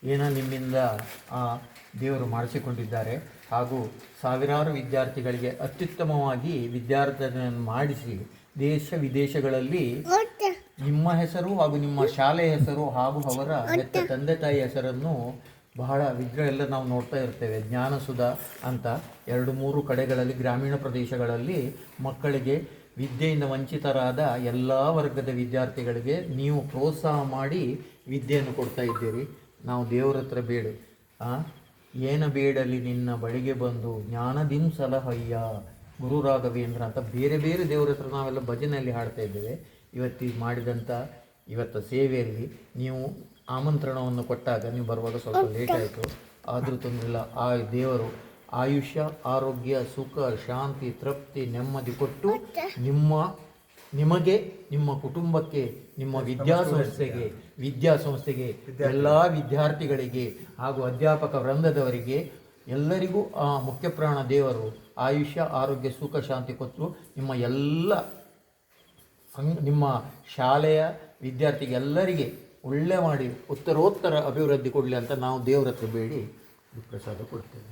ಏನೋ ನಿಮ್ಮಿಂದ ದೇವರು ಮಾಡಿಸಿಕೊಂಡಿದ್ದಾರೆ. ಹಾಗೂ ಸಾವಿರಾರು ವಿದ್ಯಾರ್ಥಿಗಳಿಗೆ ಅತ್ಯುತ್ತಮವಾಗಿ ವಿದ್ಯಾರ್ಥಿಯನ್ನು ಮಾಡಿಸಿ ದೇಶ ವಿದೇಶಗಳಲ್ಲಿ ನಿಮ್ಮ ಹೆಸರು ಹಾಗೂ ನಿಮ್ಮ ಶಾಲೆಯ ಹೆಸರು ಹಾಗೂ ಅವರ ಹೆತ್ತ ತಂದೆ ತಾಯಿ ಹೆಸರನ್ನು ಬಹಳ ಎಲ್ಲ ನಾವು ನೋಡ್ತಾ ಇರ್ತೇವೆ. ಜ್ಞಾನಸುಧಾ ಅಂತ 2-3 ಕಡೆಗಳಲ್ಲಿ ಗ್ರಾಮೀಣ ಪ್ರದೇಶಗಳಲ್ಲಿ ಮಕ್ಕಳಿಗೆ ವಿದ್ಯೆಯಿಂದ ವಂಚಿತರಾದ ಎಲ್ಲ ವರ್ಗದ ವಿದ್ಯಾರ್ಥಿಗಳಿಗೆ ನೀವು ಪ್ರೋತ್ಸಾಹ ಮಾಡಿ ವಿದ್ಯೆಯನ್ನು ಕೊಡ್ತಾ ಇದ್ದೀರಿ. ನಾವು ದೇವರ ಹತ್ರ ಬೇಡು, ಏನ ಬೇಡಲಿ ನಿನ್ನ ಬಳಿಗೆ ಬಂದು ಜ್ಞಾನದಿಂ ಸಲಹಯ್ಯ ಗುರು ರಾಘವೇಂದ್ರ ಅಂತ ಬೇರೆ ಬೇರೆ ದೇವರ ಹತ್ರ ನಾವೆಲ್ಲ ಭಜನೆಯಲ್ಲಿ ಹಾಡ್ತಾ ಇದ್ದೇವೆ. ಇವತ್ತು ಸೇವೆಯಲ್ಲಿ ನೀವು ಆಮಂತ್ರಣವನ್ನು ಕೊಟ್ಟಾಗ ನೀವು ಬರುವಾಗ ಸ್ವಲ್ಪ ಲೇಟ್ ಆಯಿತು, ಆದರೂ ತೊಂದರೆಯಿಲ್ಲ. ಆ ದೇವರು ಆಯುಷ್ಯ, ಆರೋಗ್ಯ, ಸುಖ, ಶಾಂತಿ, ತೃಪ್ತಿ, ನೆಮ್ಮದಿ ಕೊಟ್ಟು ನಿಮಗೆ, ನಿಮ್ಮ ಕುಟುಂಬಕ್ಕೆ, ನಿಮ್ಮ ವಿದ್ಯಾಸಂಸ್ಥೆಗೆ ಎಲ್ಲ ವಿದ್ಯಾರ್ಥಿಗಳಿಗೆ ಹಾಗೂ ಅಧ್ಯಾಪಕ ವೃಂದದವರಿಗೆ ಎಲ್ಲರಿಗೂ ಆ ಮುಖ್ಯಪ್ರಾಣ ದೇವರು ಆಯುಷ್ಯ, ಆರೋಗ್ಯ, ಸುಖ, ಶಾಂತಿ ಕೊಟ್ಟು ನಿಮ್ಮ ಶಾಲೆಯ ವಿದ್ಯಾರ್ಥಿಗೆ ಎಲ್ಲರಿಗೆ ಒಳ್ಳೆ ಮಾಡಿ ಉತ್ತರೋತ್ತರ ಅಭಿವೃದ್ಧಿ ಕೊಡಲಿ ಅಂತ ನಾವು ದೇವರ ಹತ್ರ ಬೇಡಿ ಪ್ರಸಾದ ಕೊಡ್ತೇವೆ.